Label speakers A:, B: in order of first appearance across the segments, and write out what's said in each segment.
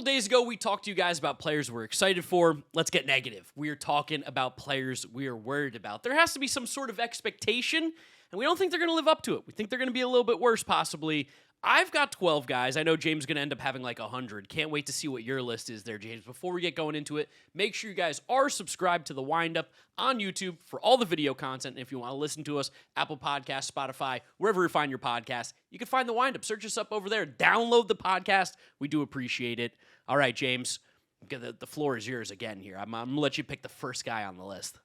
A: couple days ago, we talked to you guys about players we're excited for. Let's get negative. We are talking about players we are worried about. There has to be some sort of expectation, and we don't think they're going to live up to it. We think they're going to be a little bit worse, possibly. I've got 12 guys. I know James is going to end up having like 100. Can't wait to see what your list is there, James. Before we get going into it, make sure you guys are subscribed to the Windup on YouTube for all the video content. And if you want to listen to us, Apple Podcasts, Spotify, wherever you find your podcast, you can find the Windup. Search us up over there. Download the podcast. We do appreciate it. All right, James, the floor is yours again here. I'm going to let you pick the first guy on the list.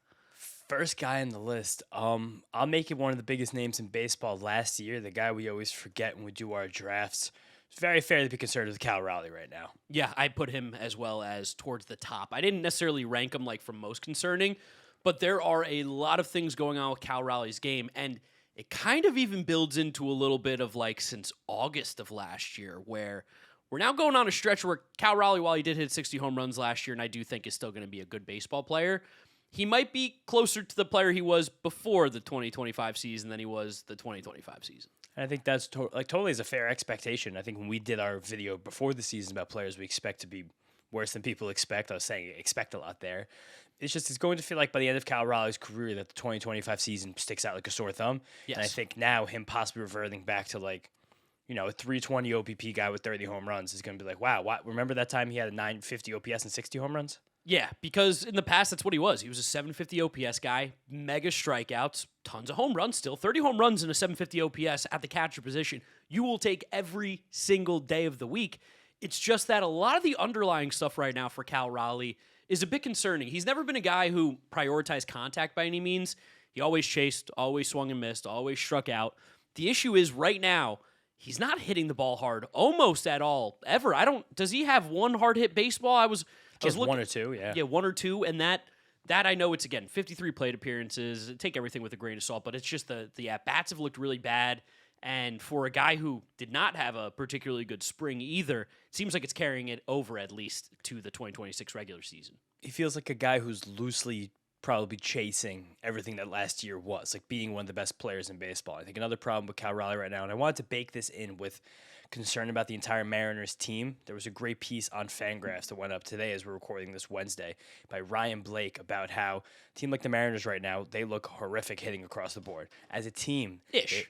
B: First guy on the list. I'll make it one of the biggest names in baseball last year. The guy we always forget when we do our drafts. It's very fair to be concerned with Cal Raleigh right now.
A: Yeah, I put him as well as towards the top. I didn't necessarily rank him like from most concerning, but there are a lot of things going on with Cal Raleigh's game, and it kind of even builds into a little bit of like since August of last year, where we're now going on a stretch where Cal Raleigh, while he did hit 60 home runs last year, and I do think is still going to be a good baseball player, he might be closer to the player he was before the 2025 season than he was the 2025 season.
B: And I think that's totally is a fair expectation. I think when we did our video before the season about players we expect to be worse than people expect, I was saying expect a lot there. It's going to feel like by the end of Cal Raleigh's career that the 2025 season sticks out like a sore thumb.
A: Yes.
B: And I think now him possibly reverting back to like, a 320 OPP guy with 30 home runs is going to be like, wow, remember that time he had a 950 OPS and 60 home runs?
A: Yeah, because in the past, that's what he was. He was a 750 OPS guy, mega strikeouts, tons of home runs still. 30 home runs in a 750 OPS at the catcher position. You will take every single day of the week. It's just that a lot of the underlying stuff right now for Cal Raleigh is a bit concerning. He's never been a guy who prioritized contact by any means. He always chased, always swung and missed, always struck out. The issue is right now, he's not hitting the ball hard almost at all, ever. Does he have one hard hit baseball?
B: Just one or two, yeah.
A: Yeah, one or two, and that I know it's, again, 53 plate appearances. Take everything with a grain of salt, but it's just the at-bats have looked really bad, and for a guy who did not have a particularly good spring either, it seems like it's carrying it over at least to the 2026 regular season.
B: He feels like a guy who's loosely probably chasing everything that last year was, like being one of the best players in baseball. I think another problem with Cal Raleigh right now, and I wanted to bake this in with concern about the entire Mariners team. There was a great piece on Fangraphs that went up today as we're recording this Wednesday by Ryan Blake about how a team like the Mariners right now, they look horrific hitting across the board. As a team, they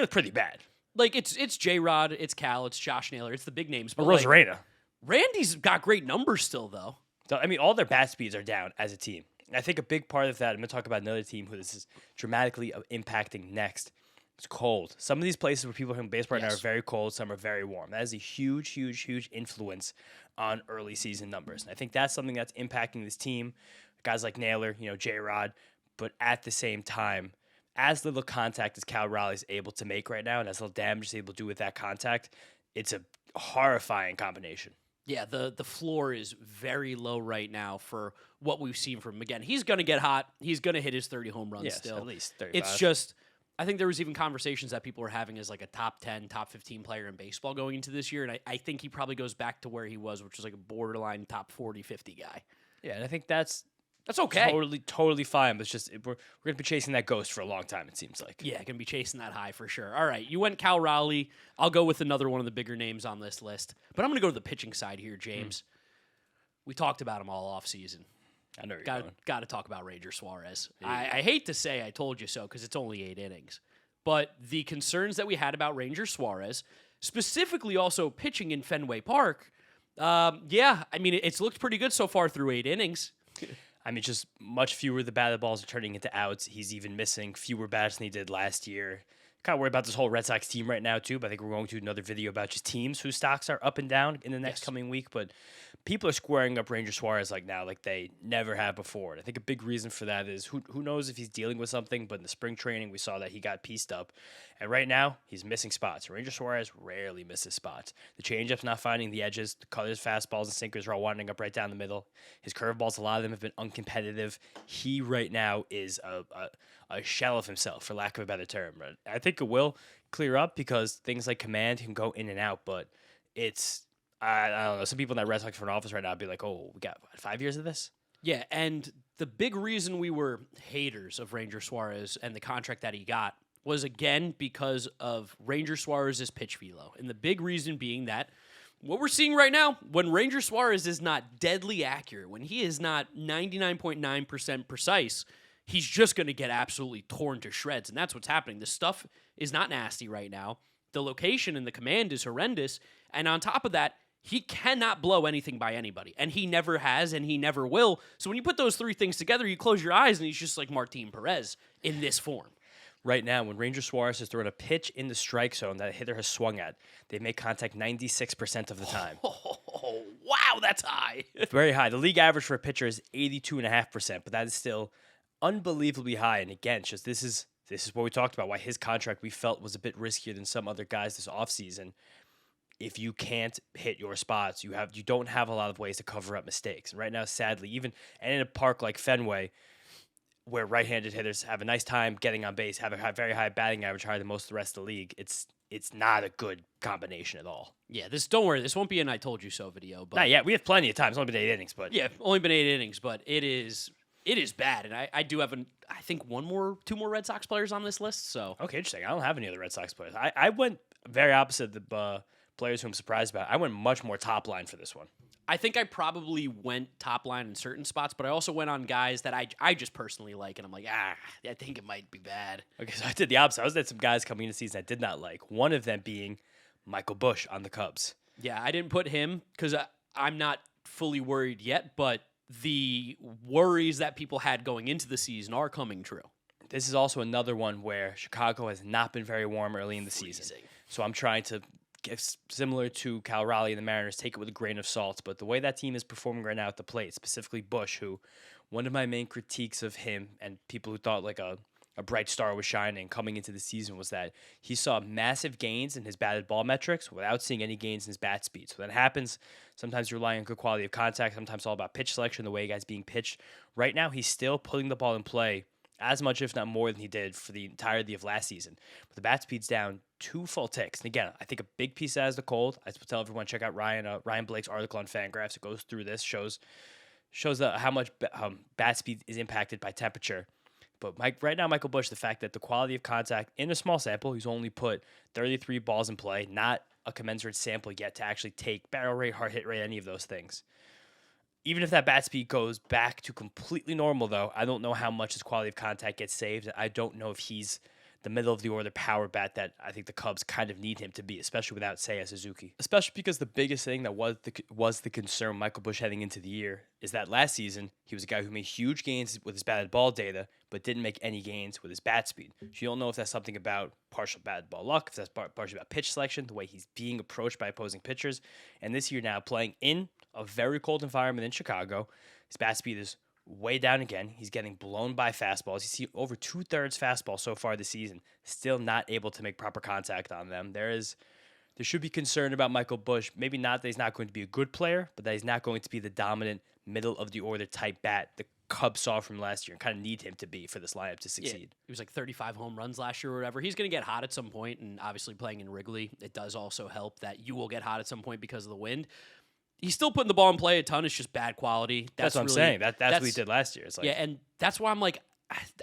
B: look pretty bad.
A: Like, it's J-Rod, it's Cal, it's Josh Naylor, it's the big names.
B: But Rosarena.
A: Randy's got great numbers still, though.
B: So, I mean, all their bat speeds are down as a team. And I think a big part of that, I'm going to talk about another team who this is dramatically impacting next. It's cold. Some of these places where people are playing baseball right now are very cold. Some are very warm. That is a huge, huge, huge influence on early season numbers. And I think that's something that's impacting this team. Guys like Naylor, J-Rod. But at the same time, as little contact as Cal Raleigh's able to make right now and as little damage he's able to do with that contact, it's a horrifying combination.
A: Yeah, the floor is very low right now for what we've seen from him. Again, he's going to get hot. He's going to hit his 30 home runs still.
B: At least 35.
A: It's just, I think there was even conversations that people were having as like a top 10, top 15 player in baseball going into this year, and I think he probably goes back to where he was, which was like a borderline top 40, 50 guy.
B: Yeah, and I think that's
A: okay.
B: Totally fine, but it's just we're going to be chasing that ghost for a long time, it seems like.
A: Yeah, going to be chasing that high for sure. All right, you went Cal Raleigh. I'll go with another one of the bigger names on this list, but I'm going to go to the pitching side here, James. We talked about him all offseason.
B: I know you're
A: Got to talk about Ranger Suarez. Yeah. I hate to say I told you so because it's only 8 innings, but the concerns that we had about Ranger Suarez, specifically also pitching in Fenway Park, I mean, it's looked pretty good so far through 8 innings.
B: I mean, just much fewer the batted balls are turning into outs. He's even missing fewer bats than he did last year. Kind of worried about this whole Red Sox team right now, too, but I think we're going to do another video about just teams whose stocks are up and down in the next coming week. But people are squaring up Ranger Suarez like they never have before. And I think a big reason for that is who knows if he's dealing with something, but in the spring training, we saw that he got pieced up. And right now, he's missing spots. Ranger Suarez rarely misses spots. The changeup's not finding the edges. The cutters, fastballs, and sinkers are all winding up right down the middle. His curveballs, a lot of them have been uncompetitive. He right now is a shell of himself, for lack of a better term. I think it will clear up because things like command can go in and out, but it's, I don't know, some people in that Red Sox front office right now would be like, oh, we got 5 years of this?
A: Yeah, and the big reason we were haters of Ranger Suarez and the contract that he got was, again, because of Ranger Suarez's pitch velo. And the big reason being that what we're seeing right now, when Ranger Suarez is not deadly accurate, when he is not 99.9% precise, he's just going to get absolutely torn to shreds. And that's what's happening. The stuff is not nasty right now. The location and the command is horrendous. And on top of that, he cannot blow anything by anybody. And he never has, and he never will. So when you put those three things together, you close your eyes, and he's just like Martin Perez in this form.
B: Right now, when Ranger Suarez has thrown a pitch in the strike zone that a hitter has swung at, they make contact 96% of the time.
A: Oh, wow, that's high.
B: Very high. The league average for a pitcher is 82.5%, but that is still unbelievably high. And again, just this is what we talked about, why his contract we felt was a bit riskier than some other guys this offseason. If you can't hit your spots, you don't have a lot of ways to cover up mistakes. And right now, sadly, even and in a park like Fenway, where right-handed hitters have a nice time getting on base, have a very high batting average, higher than most of the rest of the league, it's not a good combination at all.
A: Yeah, don't worry, this won't be an I told you so video. But
B: not yet. We have plenty of time. It's only been 8 innings, but
A: yeah, only been 8 innings, but it is bad. And I do have I think two more Red Sox players on this list. So
B: okay, interesting. I don't have any other Red Sox players. I went very opposite of the players who I'm surprised about. I went much more top line for this one.
A: I think I probably went top line in certain spots, but I also went on guys that I just personally like, and I'm like, I think it might be bad.
B: Okay, so I did the opposite. I was at some guys coming into the season I did not like. One of them being Michael Busch on the Cubs.
A: Yeah, I didn't put him because I'm not fully worried yet, but the worries that people had going into the season are coming true.
B: This is also another one where Chicago has not been very warm early in the season. So I'm trying to, similar to Raleigh and the Mariners, take it with a grain of salt. But the way that team is performing right now at the plate, specifically Busch, who one of my main critiques of him and people who thought like a bright star was shining coming into the season was that he saw massive gains in his batted ball metrics without seeing any gains in his bat speed. So that happens. Sometimes you're relying on good quality of contact. Sometimes it's all about pitch selection, the way a guy's being pitched. Right now, he's still putting the ball in play as much, if not more, than he did for the entirety of last season. But the bat speed's down 2 full ticks. And again, I think a big piece of that is the cold. I tell everyone, check out Ryan Blake's article on Fangraphs. It goes through this, shows how much bat speed is impacted by temperature. But right now, Michael Busch, the fact that the quality of contact in a small sample, he's only put 33 balls in play, not a commensurate sample yet to actually take barrel rate, hard hit rate, any of those things. Even if that bat speed goes back to completely normal, though, I don't know how much his quality of contact gets saved. I don't know if he's the middle of the order power bat that I think the Cubs kind of need him to be, especially without Seiya Suzuki. Especially because the biggest thing that was the concern Michael Busch heading into the year is that last season he was a guy who made huge gains with his batted ball data, but didn't make any gains with his bat speed. So you don't know if that's something about partial batted ball luck, if that's partially about pitch selection, the way he's being approached by opposing pitchers. And this year now, playing in a very cold environment in Chicago, his bat speed is way down again. He's getting blown by fastballs. You see over 2/3 fastball so far this season, still not able to make proper contact on them. There should be concern about Michael Busch. Maybe not that he's not going to be a good player, but that he's not going to be the dominant middle of the order type bat the Cubs saw from last year and kind of need him to be for this lineup to succeed.
A: Yeah, he was like 35 home runs last year or whatever. He's going to get hot at some point, and obviously playing in Wrigley, it does also help that you will get hot at some point because of the wind. He's still putting the ball in play a ton. It's just bad quality.
B: That's what I'm saying. That's what he did last year. It's like,
A: yeah, and that's why I'm like,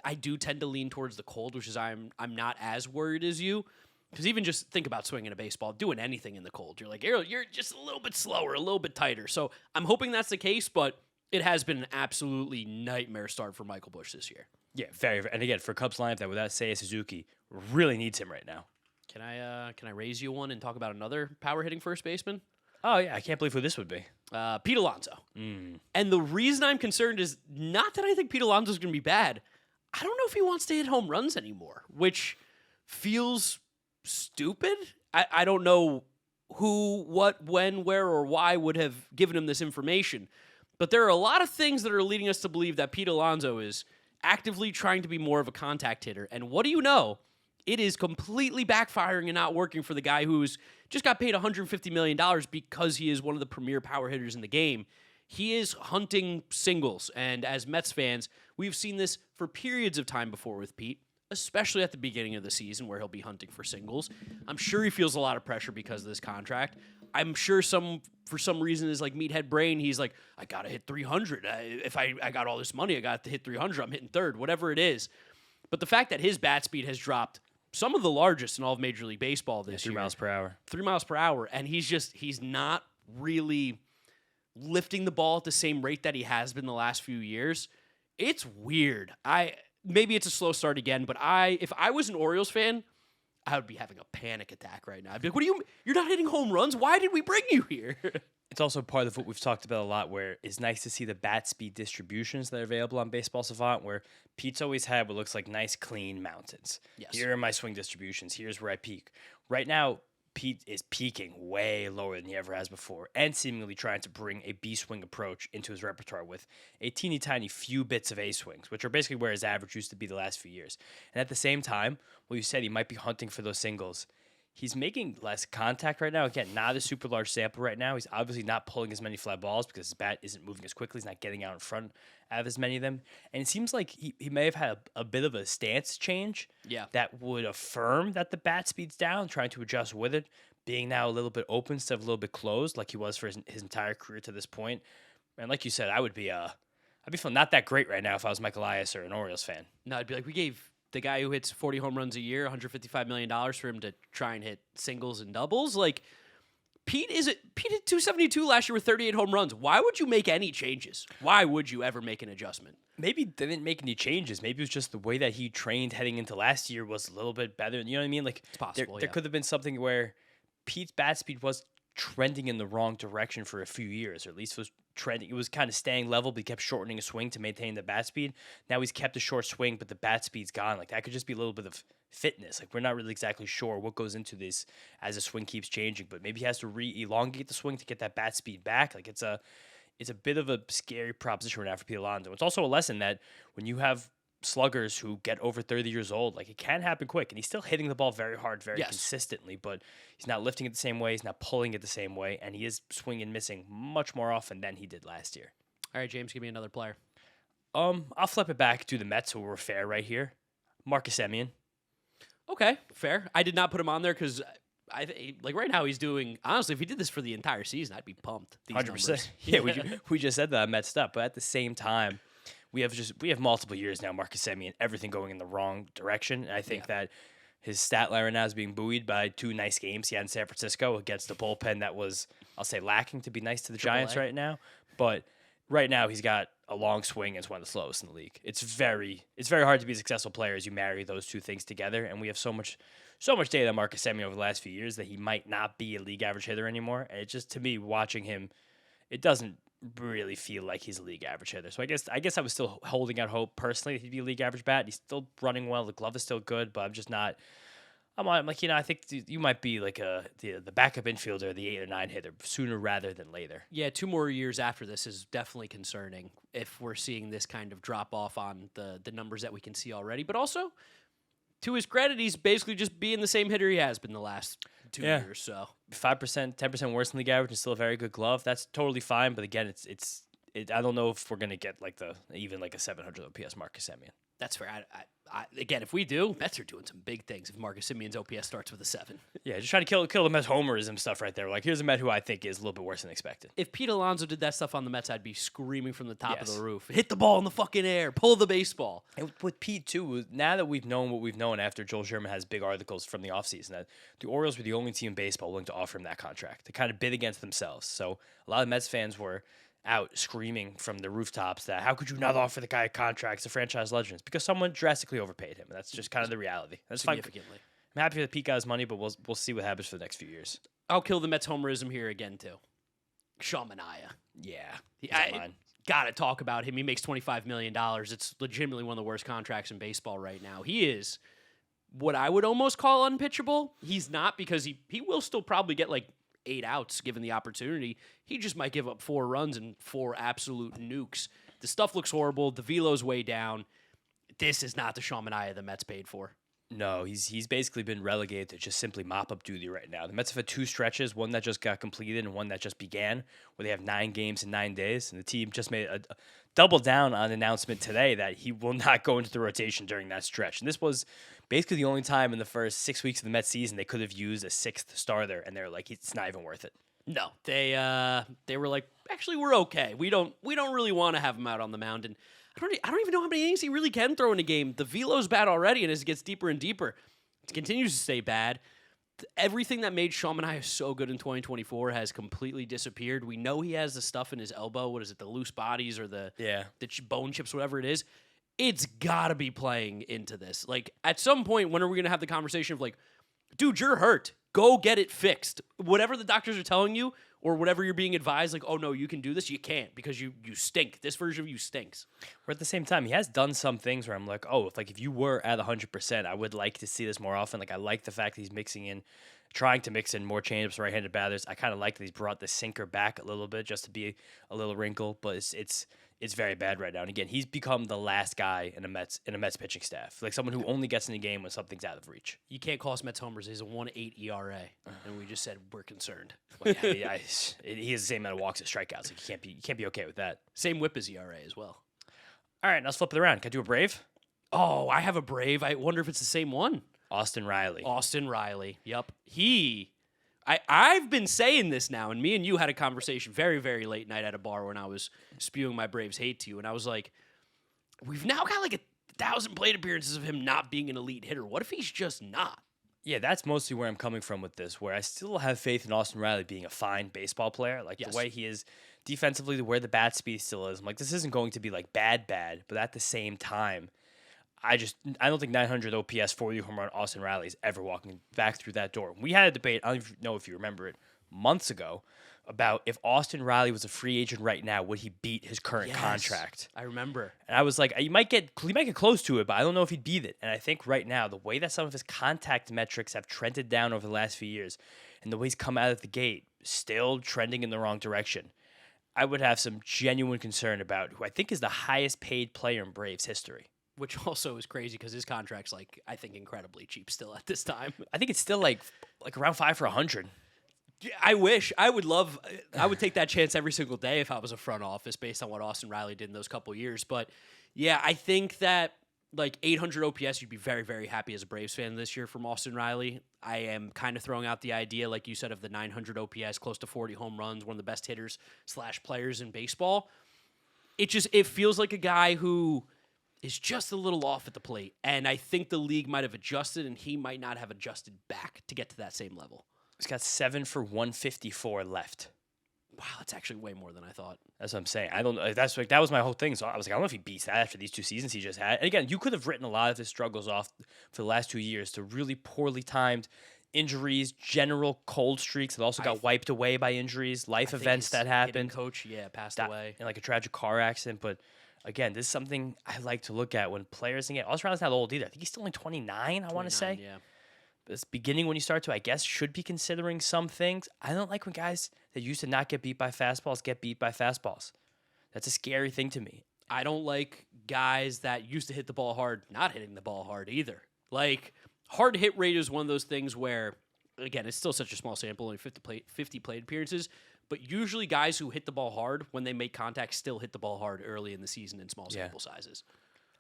A: I do tend to lean towards the cold, which is I'm not as worried as you. Because even just think about swinging a baseball, doing anything in the cold. You're like, you're just a little bit slower, a little bit tighter. So I'm hoping that's the case, but it has been an absolutely nightmare start for Michael Busch this year.
B: Yeah, very. And again, for Cubs lineup that without Seiya Suzuki really needs him right now.
A: Can I raise you one and talk about another power hitting first baseman?
B: Oh, yeah. I can't believe who this would be.
A: Pete Alonso. And the reason I'm concerned is not that I think Pete Alonso is going to be bad. I don't know if he wants to hit home runs anymore, which feels stupid. I don't know who, what, when, where, or why would have given him this information. But there are a lot of things that are leading us to believe that Pete Alonso is actively trying to be more of a contact hitter. And what do you know? It is completely backfiring and not working for the guy who's just got paid $150 million because he is one of the premier power hitters in the game. He is hunting singles. And as Mets fans, we've seen this for periods of time before with Pete, especially at the beginning of the season where he'll be hunting for singles. I'm sure he feels a lot of pressure because of this contract. I'm sure for some reason his like meathead brain, he's like, I got to hit 300. If I got all this money, I got to hit 300. I'm hitting third, whatever it is. But the fact that his bat speed has dropped some of the largest in all of Major League Baseball this year.
B: 3 miles per hour.
A: 3 miles per hour. And he's not really lifting the ball at the same rate that he has been the last few years. It's weird. Maybe it's a slow start again, but if I was an Orioles fan, I would be having a panic attack right now. I'd be like, you're not hitting home runs? Why did we bring you here?
B: It's also part of what we've talked about a lot, where it's nice to see the bat speed distributions that are available on Baseball Savant, where Pete's always had what looks like nice, clean mountains.
A: Yes.
B: Here are my swing distributions. Here's where I peak. Right now, Pete is peaking way lower than he ever has before, and seemingly trying to bring a B-swing approach into his repertoire with a teeny tiny few bits of A-swings, which are basically where his average used to be the last few years. And at the same time, well, you said he might be hunting for those singles. He's making less contact right now. Again, not a super large sample right now. He's obviously not pulling as many fly balls because his bat isn't moving as quickly. He's not getting out in front of as many of them. And it seems like he may have had a bit of a stance change that would affirm that the bat speed's down, trying to adjust with it, being now a little bit open instead of a little bit closed like he was for his entire career to this point. And like you said, I'd be feeling not that great right now if I was McClanahan or an Orioles fan.
A: No, I'd be like, we gave the guy who hits 40 home runs a year $155 million for him to try and hit singles and doubles. Like, Pete hit 272 last year with 38 home runs. Why would you make any changes? Why would you ever make an adjustment?
B: Maybe they didn't make any changes. Maybe it was just the way that he trained heading into last year was a little bit better. You know what I mean? Like,
A: it's possible,
B: there could have been something where Pete's bat speed was trending in the wrong direction for a few years, or at least was trending. It was kind of staying level, but he kept shortening his swing to maintain the bat speed. Now he's kept a short swing, but the bat speed's gone. Like, that could just be a little bit of fitness. Like, we're not really exactly sure what goes into this as the swing keeps changing, but maybe he has to re-elongate the swing to get that bat speed back. Like, it's a bit of a scary proposition right now for Pete Alonso. It's also a lesson that when you have sluggers who get over 30 years old, like, it can happen quick, and he's still hitting the ball very hard, very consistently, but he's not lifting it the same way, he's not pulling it the same way, and he is swinging and missing much more often than he did last year.
A: All right, James, give me another player.
B: I'll flip it back to the Mets, who were fair right here. Marcus Semien.
A: Okay, fair. I did not put him on there because like right now he's doing, honestly, if he did this for the entire season, I'd be pumped.
B: 100%. Yeah, we just said that I'm Mets up, but at the same time, we have multiple years now, Marcus Semien, everything going in the wrong direction. And I think that his stat line right now is being buoyed by 2 nice games he had in San Francisco against a bullpen that was, I'll say, lacking, to be nice to the Giants right now. But right now he's got a long swing and it's one of the slowest in the league. It's very hard to be a successful player as you marry those two things together. And we have so much data on Marcus Semien over the last few years that he might not be a league average hitter anymore. And it just, to me, watching him, it doesn't really feel like he's a league average hitter. So I guess I was still holding out hope personally that he'd be a league average bat. He's still running well. The glove is still good, but I'm just not. I'm like, I think you might be like the backup infielder, the 8 or 9 hitter sooner rather than later.
A: Yeah, 2 more years after this is definitely concerning if we're seeing this kind of drop off on the numbers that we can see already. But also, to his credit, he's basically just being the same hitter he has been the last 2 years. So
B: 5%, 10% worse than league average is still a very good glove. That's totally fine. But again, it's I don't know if we're gonna get like even a 700 OPS Marcus Semien.
A: That's fair. Again, if we do, Mets are doing some big things. If Marcus Semien's OPS starts with a 7,
B: yeah, just trying to kill the Mets homerism stuff right there. Like, here's a Met who I think is a little bit worse than expected.
A: If Pete Alonso did that stuff on the Mets, I'd be screaming from the top of the roof. Hit the ball in the fucking air. Pull the baseball.
B: And with Pete, too, now that we've known what we've known after Joel Sherman has big articles from the offseason, that the Orioles were the only team in baseball willing to offer him that contract. To kind of bid against themselves. So a lot of Mets fans were out screaming from the rooftops that how could you not offer the guy a contract? It's a franchise legend. It's because someone drastically overpaid him. That's just kind of the reality. That's
A: significantly.
B: Fine. I'm happy that Pete got his money, but we'll see what happens for the next few years.
A: I'll kill the Mets homerism here again too. Sean Manaea.
B: Yeah,
A: I gotta talk about him. He makes $25 million. It's legitimately one of the worst contracts in baseball right now. He is what I would almost call unpitchable. He's not, because he will still probably get like 8 outs given the opportunity. He just might give up 4 runs and 4 absolute nukes. The stuff looks horrible. The velo's way down. This is not the Sean Manaea the Mets paid for.
B: No, he's basically been relegated to just simply mop-up duty right now. The Mets have had 2 stretches, one that just got completed and one that just began, where they have 9 games in 9 days, and the team just made a double down on an announcement today that he will not go into the rotation during that stretch. And this was basically the only time in the first 6 weeks of the Mets season they could have used a 6th starter, and they're like, it's not even worth it.
A: No, they were like, actually, we're okay. We don't really want to have him out on the mound, and I don't even know how many innings he really can throw in a game. The velo's bad already, and as it gets deeper and deeper, continues to stay bad. Everything that made Sean Manaea so good in 2024 has completely disappeared. We know he has the stuff in his elbow. What is it, the loose bodies or the bone chips, whatever it is. It's got to be playing into this. Like, at some point, when are we going to have the conversation of like, dude, you're hurt. Go get it fixed. Whatever the doctors are telling you or whatever you're being advised, like, oh, no, you can do this. You can't because you stink. This version of you stinks.
B: Where at the same time, he has done some things where I'm like, oh, if you were at 100%, I would like to see this more often. Like, I like the fact that he's trying to mix in more changeups, right-handed batters. I kind of like that he's brought the sinker back a little bit just to be a little wrinkle, but it's very bad right now. And again, he's become the last guy in a Mets pitching staff, like someone who only gets in the game when something's out of reach.
A: You can't call us Mets homers. He's a 1.8 ERA, and we just said we're concerned.
B: Well, yeah, he has the same amount of walks as strikeouts. Like you can't be okay with that.
A: Same whip as ERA as well.
B: All right, now let's flip it around. Can I do a Brave?
A: Oh, I have a Brave. I wonder if it's the same one.
B: Austin Riley.
A: Yep. I've been saying this now, and me and you had a conversation very, very late night at a bar when I was spewing my Braves hate to you, and I was like, we've now got like 1,000 plate appearances of him not being an elite hitter. What if he's just not?
B: Yeah, that's mostly where I'm coming from with this, where I still have faith in Austin Riley being a fine baseball player. Like, the way he is defensively, where the bat speed still is. I'm like, this isn't going to be like bad, but at the same time, I don't think 900 OPS 40 home run Austin Riley is ever walking back through that door. We had a debate, I don't even know if you remember it, months ago, about if Austin Riley was a free agent right now, would he beat his current contract?
A: I remember.
B: And I was like, he might get close to it, but I don't know if he'd beat it. And I think right now, the way that some of his contact metrics have trended down over the last few years, and the way he's come out of the gate, still trending in the wrong direction, I would have some genuine concern about who I think is the highest paid player in Braves history.
A: Which also is crazy because his contract's like, I think, incredibly cheap still at this time.
B: I think it's still like around 5 for 100.
A: I wish. I would take that chance every single day if I was a front office based on what Austin Riley did in those couple years. But yeah, I think that like 800 OPS, you'd be very, very happy as a Braves fan this year from Austin Riley. I am kind of throwing out the idea, like you said, of the 900 OPS, close to 40 home runs, one of the best hitters / players in baseball. It feels like a guy who is just a little off at the plate. And I think the league might have adjusted, and he might not have adjusted back to get to that same level.
B: He's got 7 for 154 left.
A: Wow, that's actually way more than I thought.
B: That's what I'm saying. I don't know. That was my whole thing. So I was like, I don't know if he beats that after these 2 seasons he just had. And again, you could have written a lot of his struggles off for the last 2 years to really poorly timed injuries, general cold streaks that also got wiped away by injuries, life events that happened.
A: Coach, passed away
B: in like a tragic car accident, but. Again, this is something I like to look at when players can get. Austin Riley's not old either. I think he's still only 29, I want to say.
A: Yeah.
B: But it's beginning when you start to, I guess, should be considering some things. I don't like when guys that used to not get beat by fastballs get beat by fastballs. That's a scary thing to me.
A: I don't like guys that used to hit the ball hard not hitting the ball hard either. Like, hard hit rate is one of those things where, again, it's still such a small sample, only 50 plate appearances. But usually guys who hit the ball hard, when they make contact, still hit the ball hard early in the season in small sample sizes.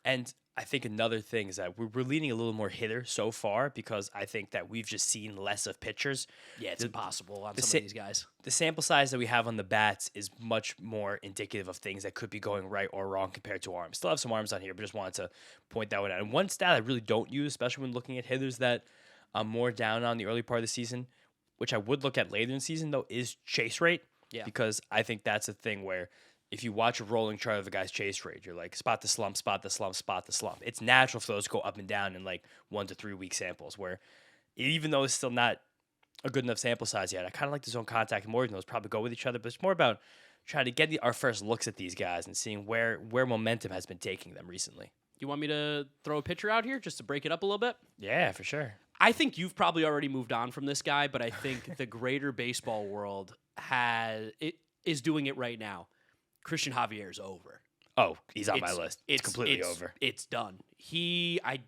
B: And I think another thing is that we're leaning a little more hitter so far because I think that we've just seen less of pitchers.
A: Yeah, it's impossible on some of these guys.
B: The sample size that we have on the bats is much more indicative of things that could be going right or wrong compared to arms. Still have some arms on here, but just wanted to point that one out. And one stat I really don't use, especially when looking at hitters that I'm more down on the early part of the season, which I would look at later in the season, though, is chase rate.
A: Yeah.
B: Because I think that's a thing where if you watch a rolling chart of a guy's chase rate, you're like, spot the slump, spot the slump, spot the slump. It's natural for those to go up and down in like 1 to 3 week samples where even though it's still not a good enough sample size yet, I kind of like the zone contact more than those probably go with each other, but it's more about trying to get our first looks at these guys and seeing where momentum has been taking them recently.
A: You want me to throw a picture out here just to break it up a little bit?
B: Yeah, for sure.
A: I think you've probably already moved on from this guy, but I think the greater baseball world is doing it right now. Christian Javier is over.
B: Oh, he's on my list. It's completely over.
A: It's done. I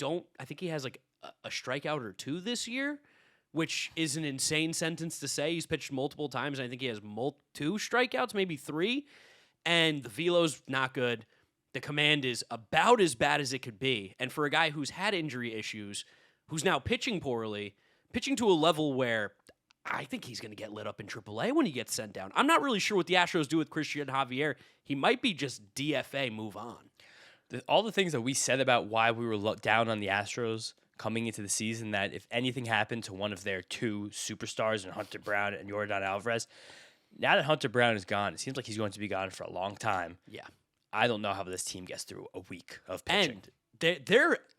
A: think he has like a strikeout or 2 this year, which is an insane sentence to say. He's pitched multiple times, and I think he has 2 strikeouts, maybe 3, and the velo's not good. The command is about as bad as it could be. And for a guy who's had injury issues, who's now pitching poorly, pitching to a level where I think he's going to get lit up in AAA when he gets sent down. I'm not really sure what the Astros do with Christian Javier. He might be just DFA, move on.
B: All the things that we said about why we were down on the Astros coming into the season that if anything happened to one of their two superstars, in Hunter Brown and Yordan Alvarez, now that Hunter Brown is gone, it seems like he's going to be gone for a long time.
A: Yeah.
B: I don't know how this team gets through a week of pitching.
A: And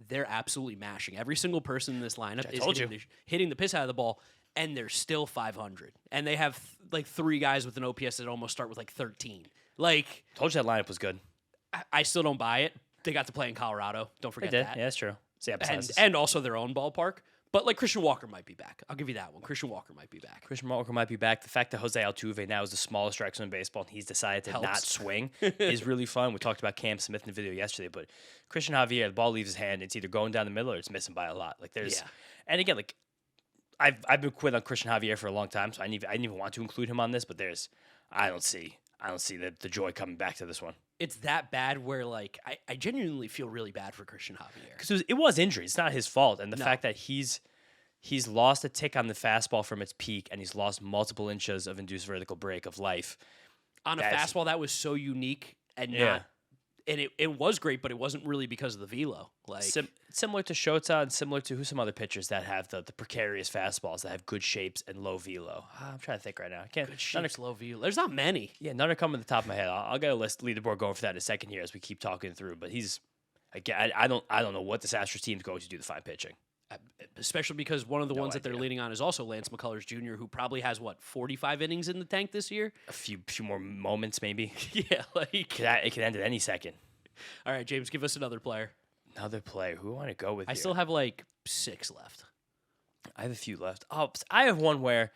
A: they're absolutely mashing. Every single person in this lineup is hitting the piss out of the ball, and they're still 500. And they have like 3 guys with an OPS that almost start with like 13. Like,
B: Told you that lineup was good.
A: I still don't buy it. They got to play in Colorado. Don't forget that.
B: Yeah, that's true.
A: And also their own ballpark. But like Christian Walker might be back. I'll give you that one. Christian Walker might be back.
B: Christian Walker might be back. The fact that Jose Altuve now is the smallest strike zone in baseball and he's decided to not swing is really fun. We talked about Cam Smith in the video yesterday, but Christian Javier, the ball leaves his hand. It's either going down the middle or it's missing by a lot. Like and again, like I've been quit on Christian Javier for a long time, so I didn't even want to include him on this. But I don't see the joy coming back to this one.
A: It's that bad where, like, I genuinely feel really bad for Christian Javier.
B: Because it was injury. It's not his fault. And the fact that he's lost a tick on the fastball from its peak, and he's lost multiple inches of induced vertical break of life.
A: On a fastball that was so unique and not... And it was great, but it wasn't really because of the velo. Like
B: similar to Shota and similar to some other pitchers that have the precarious fastballs that have good shapes and low velo. I'm trying to think right now. I can't.
A: Good shapes, low velo. There's not many.
B: Yeah, none are coming to the top of my head. I'll get a leaderboard going for that in a second here as we keep talking through. But I don't know what this Astros team is going to do to find pitching.
A: Especially because one of the ones that they're leaning on is also Lance McCullers Jr., who probably has 45 innings in the tank this year.
B: A few more moments, maybe.
A: Yeah, like
B: it could end at any second.
A: All right, James, give us another player.
B: Another player. Who do I want to go with?
A: I still have like 6 left.
B: I have a few left. Oh, I have one where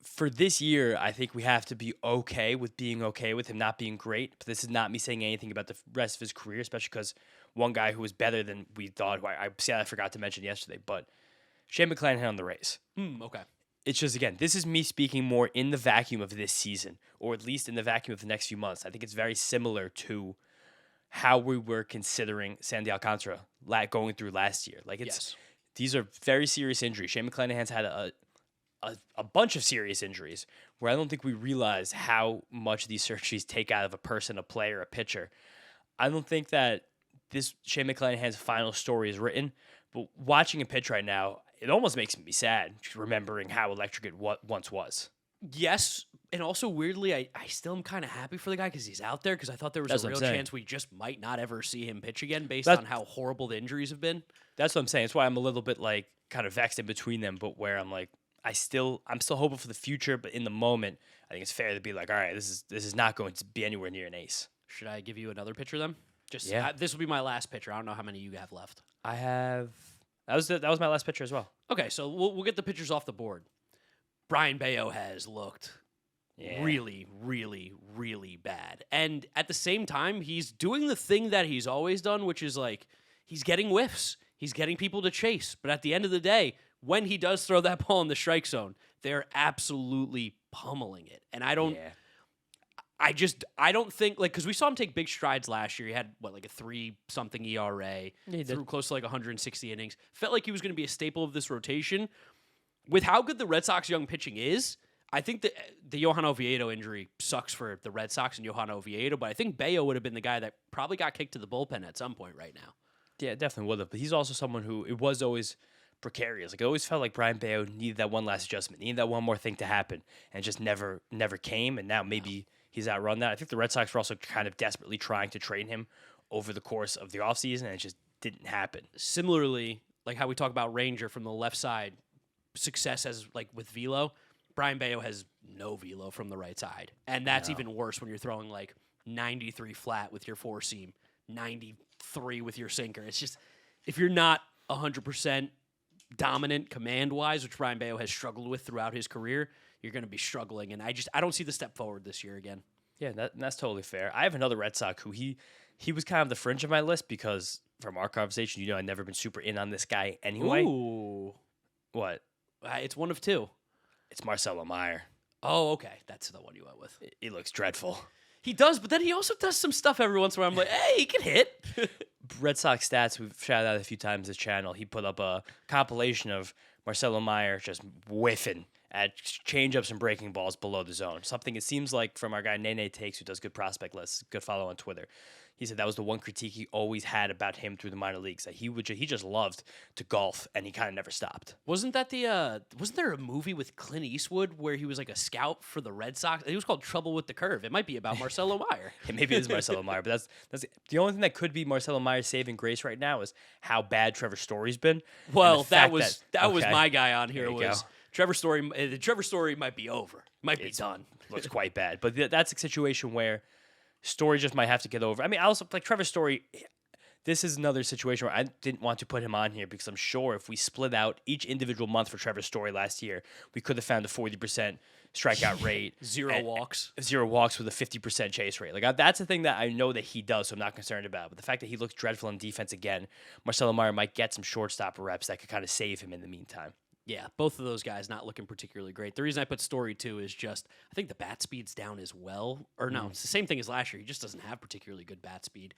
B: for this year, I think we have to be okay with being okay with him not being great. But this is not me saying anything about the rest of his career, especially because one guy who was better than we thought, who I forgot to mention yesterday, but Shane McClanahan on the Rays.
A: Okay.
B: It's just, again, this is me speaking more in the vacuum of this season, or at least in the vacuum of the next few months. I think it's very similar to how we were considering Sandy Alcantara going through last year. Like, these are very serious injuries. Shane McClanahan's had a bunch of serious injuries where I don't think we realize how much these surgeries take out of a person, a player, a pitcher. I don't think that this Shane McClanahan's final story is written, but watching him pitch right now, it almost makes me sad just remembering how electric it once was.
A: Yes, and also weirdly, I still am kind of happy for the guy because he's out there, because I thought there was a real chance we just might not ever see him pitch again based on how horrible the injuries have been. That's
B: what I'm saying. That's why I'm a little bit like kind of vexed in between them, but where I'm like, I'm still hopeful for the future, but in the moment, I think it's fair to be like, all right, this is not going to be anywhere near an ace.
A: Should I give you another pitcher then? This will be my last pitcher. I don't know how many you have left.
B: I have. That was my last pitcher as well.
A: Okay, so we'll get the pitchers off the board. Brian Bayo has looked really, really, really bad. And at the same time, he's doing the thing that he's always done, which is like he's getting whiffs. He's getting people to chase. But at the end of the day, when he does throw that ball in the strike zone, they're absolutely pummeling it. And I don't think, like, because we saw him take big strides last year. He had, like a 3-something ERA. He threw close to like 160 innings. Felt like he was going to be a staple of this rotation. With how good the Red Sox young pitching is, I think that the Johan Oviedo injury sucks for the Red Sox and Johan Oviedo, but I think Bayo would have been the guy that probably got kicked to the bullpen at some point right now.
B: Yeah, definitely would have. But he's also someone who, it was always precarious. Like, it always felt like Brian Bayo needed that one last adjustment, needed that one more thing to happen, and it just never came, and now maybe he's outrun that. I think the Red Sox were also kind of desperately trying to train him over the course of the offseason, and it just didn't happen.
A: Similarly, like how we talk about Ranger from the left side, success as like with velo, Brian Bayo has no velo from the right side. And that's even worse when you're throwing like 93 flat with your 4-seam, 93 with your sinker. It's just, if you're not 100% dominant command-wise, which Brian Bayo has struggled with throughout his career, you're going to be struggling. And I don't see the step forward this year again.
B: Yeah, that's totally fair. I have another Red Sox who he was kind of the fringe of my list because from our conversation, I've never been super in on this guy anyway.
A: Ooh.
B: What?
A: It's one of 2.
B: It's Marcelo Meyer.
A: Oh, okay. That's the one you went with.
B: He looks dreadful.
A: He does, but then he also does some stuff every once in a while. I'm like, hey, he can hit.
B: Red Sox stats, we've shouted out a few times this channel. He put up a compilation of Marcelo Meyer just whiffing at changeups and breaking balls below the zone. Something it seems like from our guy Nene Takes, who does good prospect lists, good follow on Twitter. He said that was the one critique he always had about him through the minor leagues, that he just loved to golf, and he kind of never stopped.
A: Wasn't there a movie with Clint Eastwood where he was like a scout for the Red Sox? It was called Trouble with the Curve. It might be about Marcelo Meyer.
B: Maybe it is Marcelo Meyer, but that's the only thing that could be Marcelo Meyer's saving grace right now is how bad Trevor Story's been.
A: Well, that was my guy on here.
B: There you
A: Was
B: go.
A: Trevor Story? Trevor Story might be over. Might be done.
B: Looks quite bad, but that's a situation where Story just might have to get over. I mean, I also like Trevor Story. This is another situation where I didn't want to put him on here because I'm sure if we split out each individual month for Trevor Story last year, we could have found a 40% strikeout rate,
A: Zero walks
B: with a 50% chase rate. Like that's the thing that I know that he does, so I'm not concerned about. But the fact that he looks dreadful in defense again, Marcelo Meyer might get some shortstop reps that could kind of save him in the meantime.
A: Yeah, both of those guys not looking particularly great. The reason I put Story too is just I think the bat speed's down as well. Or no, it's the same thing as last year. He just doesn't have particularly good bat speed.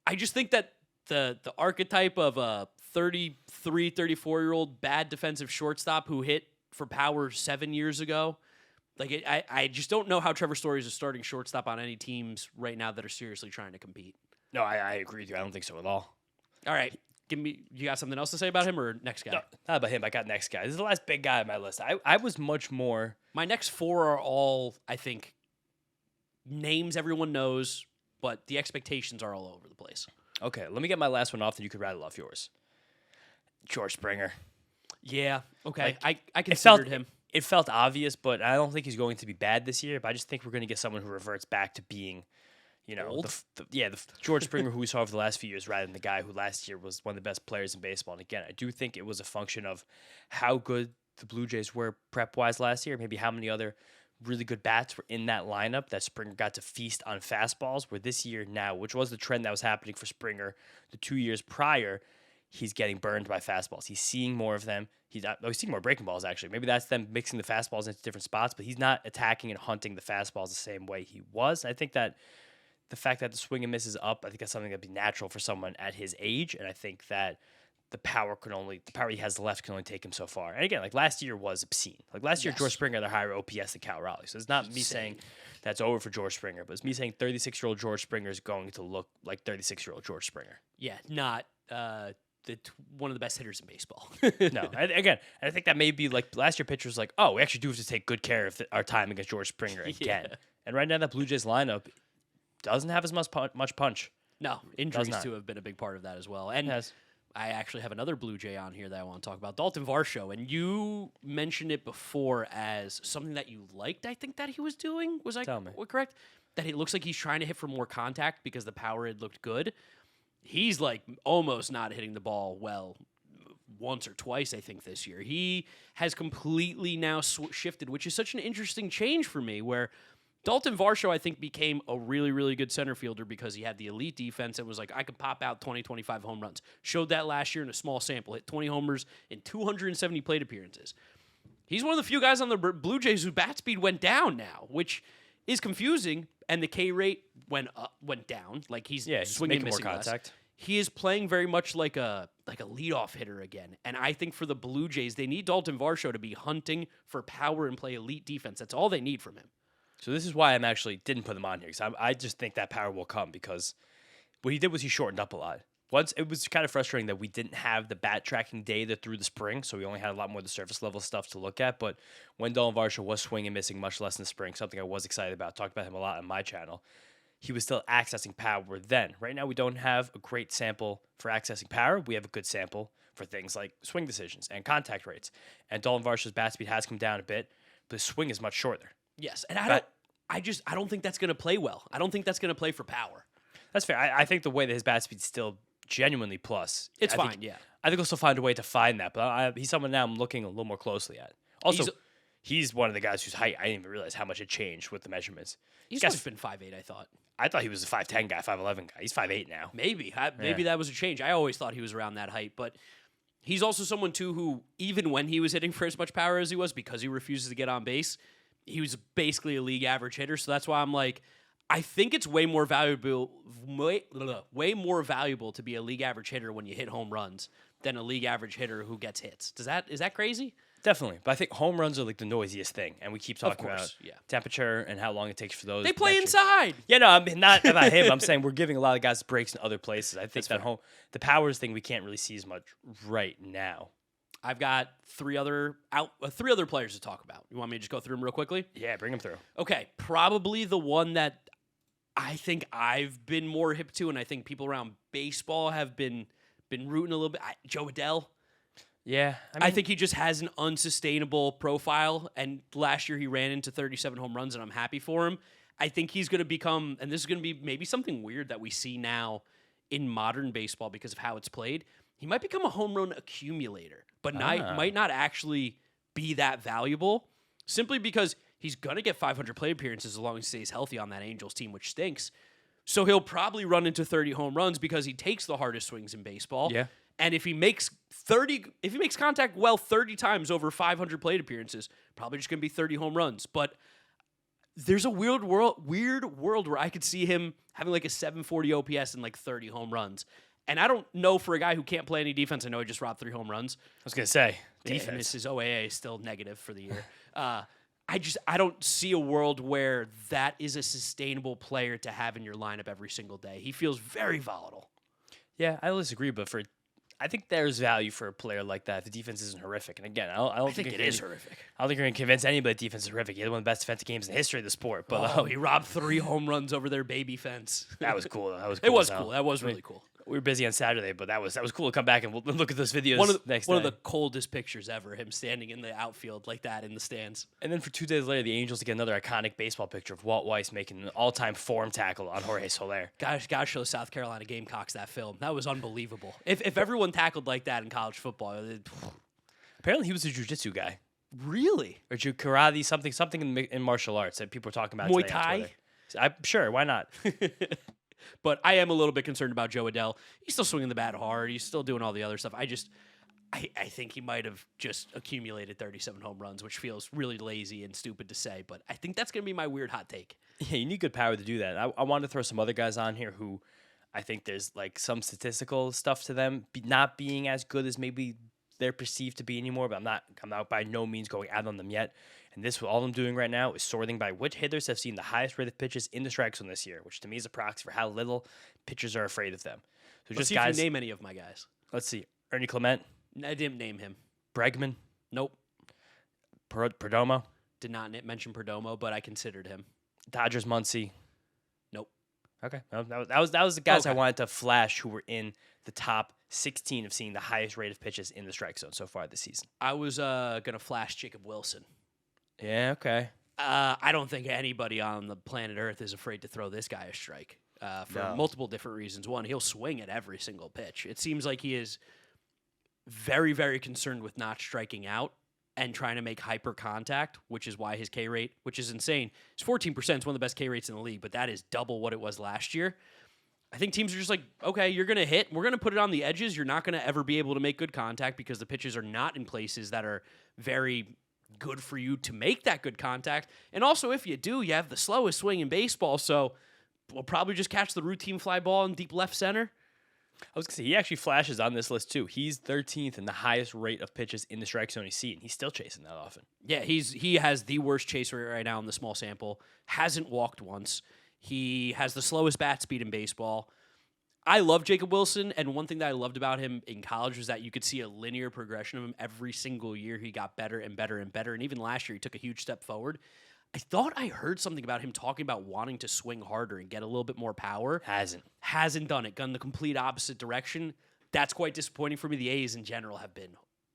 A: I just think that the archetype of a 33, 34-year-old bad defensive shortstop who hit for power 7 years ago, like I just don't know how Trevor Story is a starting shortstop on any teams right now that are seriously trying to compete.
B: No, I agree with you. I don't think so at all.
A: All right. You got something else to say about him or next guy?
B: No, not about him. I got next guy. This is the last big guy on my list. I was much more.
A: My next four are all, I think, names everyone knows, but the expectations are all over the place.
B: Okay, let me get my last one off, then you could rattle off yours. George Springer.
A: Yeah, okay.
B: Like,
A: I considered him.
B: It felt obvious, but I don't think he's going to be bad this year. But I just think we're going to get someone who reverts back to being,
A: Old?
B: the George Springer who we saw over the last few years, rather than the guy who last year was one of the best players in baseball. And again, I do think it was a function of how good the Blue Jays were prep-wise last year, maybe how many other really good bats were in that lineup that Springer got to feast on fastballs, where this year now, which was the trend that was happening for Springer the 2 years prior, he's getting burned by fastballs. He's seeing more of them. He's seeing more breaking balls, actually. Maybe that's them mixing the fastballs into different spots, but he's not attacking and hunting the fastballs the same way he was. I think that the fact that the swing and miss is up, I think that's something that'd be natural for someone at his age, and I think that the power he has left can only take him so far. And again, like last year was obscene. Like last year, George Springer had a higher OPS than Cal Raleigh. So it's not me saying that's over for George Springer, but it's me saying 36-year-old George Springer is going to look like 36-year-old George Springer.
A: Yeah, not one of the best hitters in baseball.
B: No, I think that may be like last year pitchers like, oh, we actually do have to take good care of our time against George Springer again. Yeah. And right now that Blue Jays lineup doesn't have as much punch.
A: No, injuries too have been a big part of that as well. And I actually have another Blue Jay on here that I want to talk about, Dalton Varsho, and you mentioned it before as something that you liked. I think that he was doing correct? That it looks like he's trying to hit for more contact because the power had looked good. He's like almost not hitting the ball well once or twice, I think, this year. He has completely now shifted, which is such an interesting change for me, where Dalton Varsho, I think, became a really, really good center fielder because he had the elite defense and was like, I could pop out 20, 25 home runs. Showed that last year in a small sample. Hit 20 homers in 270 plate appearances. He's one of the few guys on the Blue Jays whose bat speed went down now, which is confusing, and the K rate went down. Like he's swinging and missing more contact. Less. He is playing very much like a leadoff hitter again. And I think for the Blue Jays, they need Dalton Varsho to be hunting for power and play elite defense. That's all they need from him.
B: So this is why I'm actually didn't put him on here, because I just think that power will come, because what he did was he shortened up a lot. Once it was kind of frustrating that we didn't have the bat tracking data through the spring, so we only had a lot more of the surface level stuff to look at. But when Dalton Varsho was swinging and missing much less in the spring, something I was excited about, talked about him a lot on my channel, he was still accessing power then. Right now we don't have a great sample for accessing power. We have a good sample for things like swing decisions and contact rates. And Dalton Varsho's bat speed has come down a bit, but his swing is much shorter.
A: Yes, and I don't think that's going to play well. I don't think that's going to play for power.
B: That's fair. I think the way that his bat speed's still genuinely plus.
A: It's fine, yeah.
B: I think he'll still find a way to find that, but he's someone now I'm looking a little more closely at. Also, he's one of the guys whose height, I didn't even realize how much it changed with the measurements.
A: He's always been 5'8", I thought.
B: I thought he was a 5'10" guy, 5'11" guy. He's 5'8" now.
A: Maybe that was a change. I always thought he was around that height, but he's also someone, too, who, even when he was hitting for as much power as he was, because he refuses to get on base, he was basically a league average hitter. So that's why I'm like, I think it's way more valuable to be a league average hitter when you hit home runs than a league average hitter who gets hits. Is that crazy?
B: Definitely. But I think home runs are like the noisiest thing. And we keep talking about
A: yeah.
B: temperature and how long it takes for those.
A: They play
B: metrics.
A: inside.
B: Yeah, no, I mean, not about him. I'm saying we're giving a lot of guys breaks in other places. I think the powers thing we can't really see as much right now.
A: I've got three other players to talk about. You want me to just go through them real quickly?
B: Yeah, bring them through.
A: Okay, probably the one that I think I've been more hip to, and I think people around baseball have been rooting a little bit. Joe Adell.
B: Yeah,
A: I think he just has an unsustainable profile, and last year he ran into 37 home runs, and I'm happy for him. I think he's going to become, and this is going to be maybe something weird that we see now in modern baseball because of how it's played. He might become a home run accumulator, but might not actually be that valuable simply because he's going to get 500 plate appearances as long as he stays healthy on that Angels team, which stinks. So he'll probably run into 30 home runs because he takes the hardest swings in baseball.
B: Yeah.
A: And if he makes contact well 30 times over 500 plate appearances, probably just going to be 30 home runs. But there's a weird world where I could see him having like a 740 OPS and like 30 home runs. And I don't know for a guy who can't play any defense. I know he just robbed 3 home runs.
B: I was going to say,
A: defense. And his OAA is still negative for the year. I don't see a world where that is a sustainable player to have in your lineup every single day. He feels very volatile.
B: Yeah, I disagree, but I think there's value for a player like that if the defense isn't horrific. And again, I don't think
A: it is horrific.
B: I don't think you're going to convince anybody the defense is horrific. He had one of the best defensive games in the history of the sport. But
A: he robbed 3 home runs over their baby fence.
B: That was cool.
A: It was cool. That was really cool.
B: We were busy on Saturday, but that was cool to come back and look at those videos next day.
A: One of the coldest pictures ever, him standing in the outfield like that in the stands.
B: And then for 2 days later, the Angels get another iconic baseball picture of Walt Weiss making an all-time form tackle on Jorge Soler.
A: Gosh, show South Carolina Gamecocks that film. That was unbelievable. If everyone tackled like that in college football,
B: apparently he was a jiu-jitsu guy.
A: Really?
B: Or karate, something in martial arts that people were talking about.
A: Muay
B: today
A: Thai?
B: on Twitter. I'm sure. Why not?
A: But I am a little bit concerned about Joe Adell. He's still swinging the bat hard. He's still doing all the other stuff. I think he might have just accumulated 37 home runs, which feels really lazy and stupid to say. But I think that's going to be my weird hot take.
B: Yeah, you need good power to do that. I wanted to throw some other guys on here who I think there's like some statistical stuff to them not being as good as maybe they're perceived to be anymore. But I'm not by no means going out on them yet. And this, all I'm doing right now is sorting by which hitters have seen the highest rate of pitches in the strike zone this year, which to me is a proxy for how little pitchers are afraid of them. So
A: Let's see if you name any of my guys.
B: Let's see. Ernie Clement.
A: I didn't name him.
B: Bregman.
A: Nope.
B: Perdomo.
A: Did not mention Perdomo, but I considered him.
B: Dodgers Muncy.
A: Nope.
B: Okay. No, that was the guys I wanted to flash who were in the top 16 of seeing the highest rate of pitches in the strike zone so far this season.
A: I was going to flash Jacob Wilson.
B: Yeah, okay.
A: I don't think anybody on the planet Earth is afraid to throw this guy a strike for multiple different reasons. One, he'll swing at every single pitch. It seems like he is very, very concerned with not striking out and trying to make hyper contact, which is why his K rate, which is insane, is 14%. It's one of the best K rates in the league, but that is double what it was last year. I think teams are just like, okay, you're going to hit. We're going to put it on the edges. You're not going to ever be able to make good contact because the pitches are not in places that are very good for you to make that good contact. And also, if you do, you have the slowest swing in baseball, so we'll probably just catch the routine fly ball in deep left center.
B: I was going to say, he actually flashes on this list, too. He's 13th in the highest rate of pitches in the strike zone he's seen. He's still chasing that often.
A: Yeah, he has the worst chase rate right now in the small sample. Hasn't walked once. He has the slowest bat speed in baseball. I love Jacob Wilson, and one thing that I loved about him in college was that you could see a linear progression of him every single year. He got better and better and better, and even last year he took a huge step forward. I thought I heard something about him talking about wanting to swing harder and get a little bit more power. Hasn't done it. Gone the complete opposite direction. That's quite disappointing for me. The A's in general have been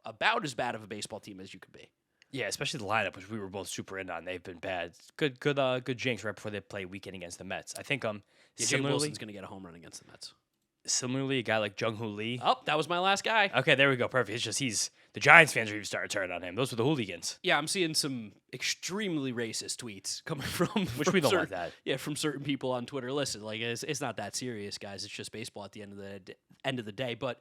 A: about as bad of a baseball team as you could be.
B: Yeah, especially the lineup, which we were both super in on. They've been bad. Good jinx right before they play weekend against the Mets. I think
A: Jacob Wilson's going to get a home run against the Mets.
B: Similarly, a guy like Jung Hoo Lee.
A: Oh, that was my last guy.
B: Okay, there we go. Perfect. It's just the Giants fans are even starting to turn on him. Those were the hooligans.
A: Yeah, I'm seeing some extremely racist tweets coming from
B: we don't like that.
A: Yeah, from certain people on Twitter. Listen, like it's not that serious, guys. It's just baseball at the end of the day. But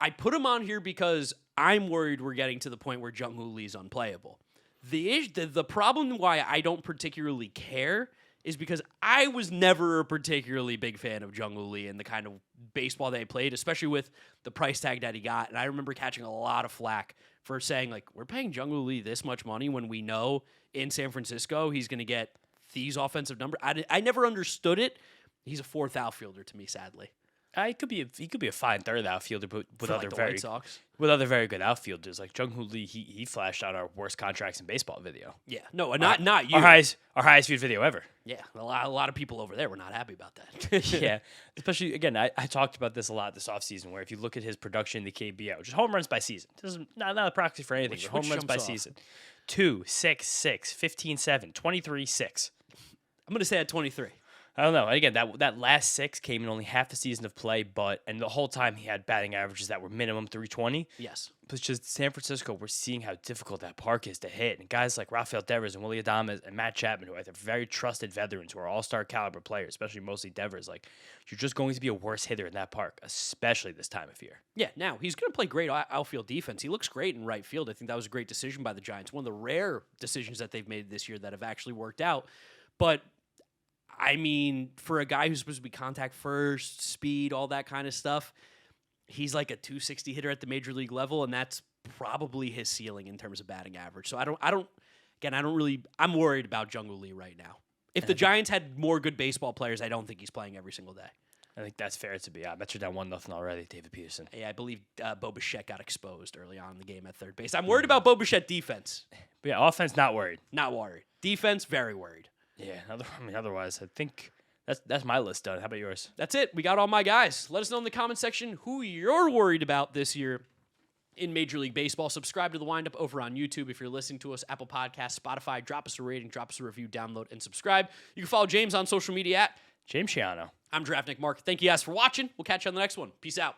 A: I put him on here because I'm worried we're getting to the point where Jung Hoo Lee's unplayable. The problem why I don't particularly care is because I was never a particularly big fan of Jung Hoo Lee and the kind of baseball they played, especially with the price tag that he got. And I remember catching a lot of flack for saying, like, we're paying Jung Hoo Lee this much money when we know in San Francisco he's going to get these offensive numbers. I never understood it. He's a fourth outfielder to me, sadly.
B: He could be a fine third outfielder, but with
A: For,
B: other
A: the
B: very
A: White Sox.
B: with other very good outfielders like Jung Hoo Lee. He flashed out our worst contracts in baseball video.
A: Yeah, no, not you.
B: Our highest viewed video ever.
A: Yeah, a lot of people over there were not happy about that.
B: Yeah, especially again, I talked about this a lot this offseason, where if you look at his production in the KBO, just home runs by season, this is not a proxy for anything, but home runs by season. 2, 6, 6, 15, 7, 23, 6.
A: I'm going to say at 23.
B: I don't know. Again, that last 6 came in only half the season of play, and the whole time he had batting averages that were minimum 320.
A: Yes.
B: But just San Francisco, we're seeing how difficult that park is to hit. And guys like Rafael Devers and Willie Adames and Matt Chapman, who are very trusted veterans, who are all-star caliber players, especially mostly Devers, like, you're just going to be a worse hitter in that park, especially this time of year.
A: Yeah, now, he's going to play great outfield defense. He looks great in right field. I think that was a great decision by the Giants. One of the rare decisions that they've made this year that have actually worked out. But I mean, for a guy who's supposed to be contact first, speed, all that kind of stuff, he's like a 260 hitter at the major league level, and that's probably his ceiling in terms of batting average. So I'm worried about Jung Hoo Lee right now. If the Giants had more good baseball players, I don't think he's playing every single day.
B: I think that's fair to be. I bet you're down 1-0 already, David Peterson.
A: Yeah, I believe Bo Bichette got exposed early on in the game at third base. I'm worried about Bo Bichette defense.
B: But yeah, offense, not worried.
A: Not worried. Defense, very worried.
B: Yeah, otherwise, I think that's my list done. How about yours?
A: That's it. We got all my guys. Let us know in the comment section who you're worried about this year in Major League Baseball. Subscribe to the Windup over on YouTube. If you're listening to us, Apple Podcasts, Spotify, drop us a rating, drop us a review, download, and subscribe. You can follow James on social media at
B: James Shiano.
A: I'm Draft Nick Mark. Thank you guys for watching. We'll catch you on the next one. Peace out.